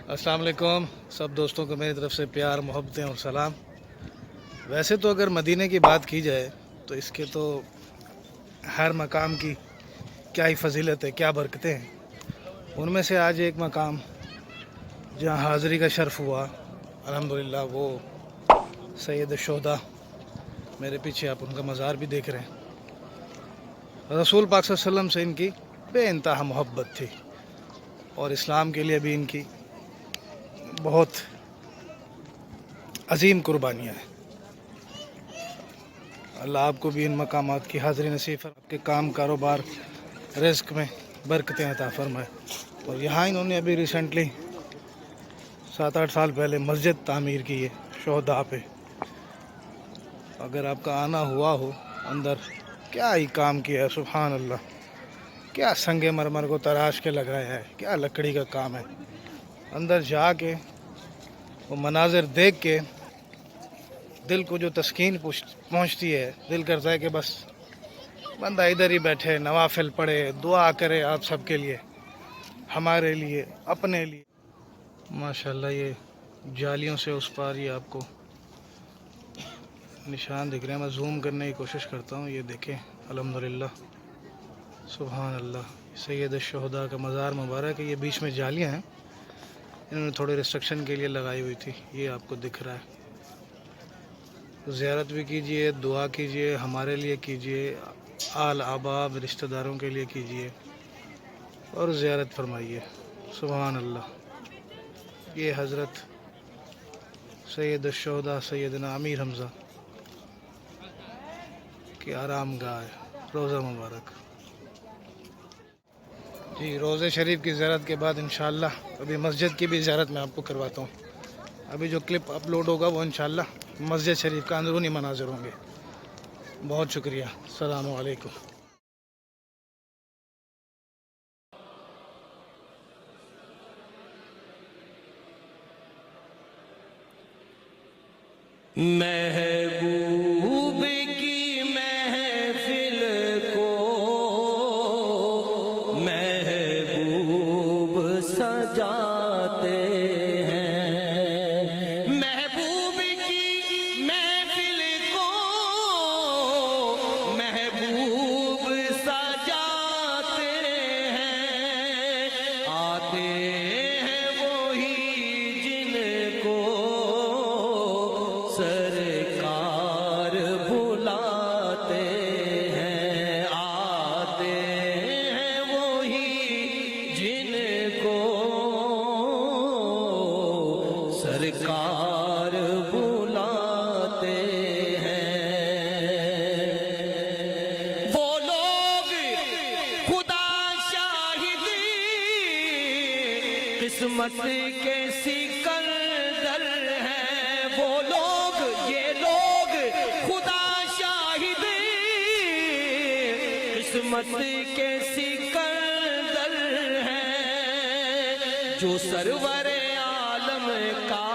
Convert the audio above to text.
अस्सलाम वालेकुम सब दोस्तों को मेरी तरफ से प्यार मोहब्बतें और सलाम। वैसे तो अगर मदीने की बात की जाए तो इसके तो हर मकाम की क्या ही फजीलत है, क्या बरकतें हैं। उनमें से आज एक मकाम जहाँ हाज़री का शर्फ़ हुआ अल्हम्दुलिल्लाह, वो सैयद शोहदा, मेरे पीछे आप उनका मज़ार भी देख रहे हैं। रसूल पाक सल्लल्लाहु अलैहि वसल्लम से इनकी बेइंतहा मोहब्बत थी और इस्लाम के लिए भी इनकी बहुत अजीम कुर्बानियाँ हैं। अल्लाह आपको भी इन मकामात की हाज़िरी नसीब फरमाए, आपके काम कारोबार रिज़्क़ में बरकतें अता फरमाए। और यहाँ इन्होंने अभी रिसेंटली 7-8 साल पहले मस्जिद तामीर की है शोहदा पे। अगर आपका आना हुआ हो अंदर, क्या ही काम किया है, सुभान अल्लाह। क्या संगे मरमर को तराश के लगाया है, क्या लकड़ी का काम है। अंदर जाके वो मनाजिर देख के दिल को जो तस्कीन पहुँचती है, दिल करता है कि बस बंदा इधर ही बैठे, नवाफिल पढ़े, दुआ करे आप सबके लिए, हमारे लिए, अपने लिए। माशाल्लाह ये जालियों से उस पार ये आपको निशान दिख रहे हैं। मैं जूम करने की कोशिश करता हूँ, ये देखें अल्हम्दुलिल्लाह, सुभान अल्लाह। सैयद शोहदा का मज़ार मुबारक है। ये बीच में जालियाँ हैं, इन्होंने थोड़े रिस्ट्रिक्शन के लिए लगाई हुई थी, ये आपको दिख रहा है। ज़ियारत भी कीजिए, दुआ कीजिए, हमारे लिए कीजिए, आल आबाब रिश्तेदारों के लिए कीजिए और ज़ियारत फरमाइए। सुभान अल्लाह। ये हज़रत सैयद शोहदा सैयदना अमीर हमज़ा की आराम गाह है, रोज़ा मुबारक। जी, रोज़े शरीफ की ज़ियारत के बाद इंशाअल्लाह अभी मस्जिद की भी ज़ियारत मैं आपको करवाता हूँ। अभी जो क्लिप अपलोड होगा वो इंशाअल्लाह मस्जिद शरीफ का अंदरूनी मनाज़िर होंगे। बहुत शुक्रिया। अस्सलामु अलैकुम। महबूब की महफिल को महबूब सजाते हैं। महबूब की महफिल को महबूब सजाते हैं। आते हैं वही जिनको सरकार बुलाते हैं। आते हैं वही जिनको सरकार बुलाते हैं। वो लोग खुदा शाहिदी किस्मत के सिकंदर हैं। वो लोग, ये लोग खुदा शाहिदी किस्मत के सिकंदर हैं। जो सरवर आलम का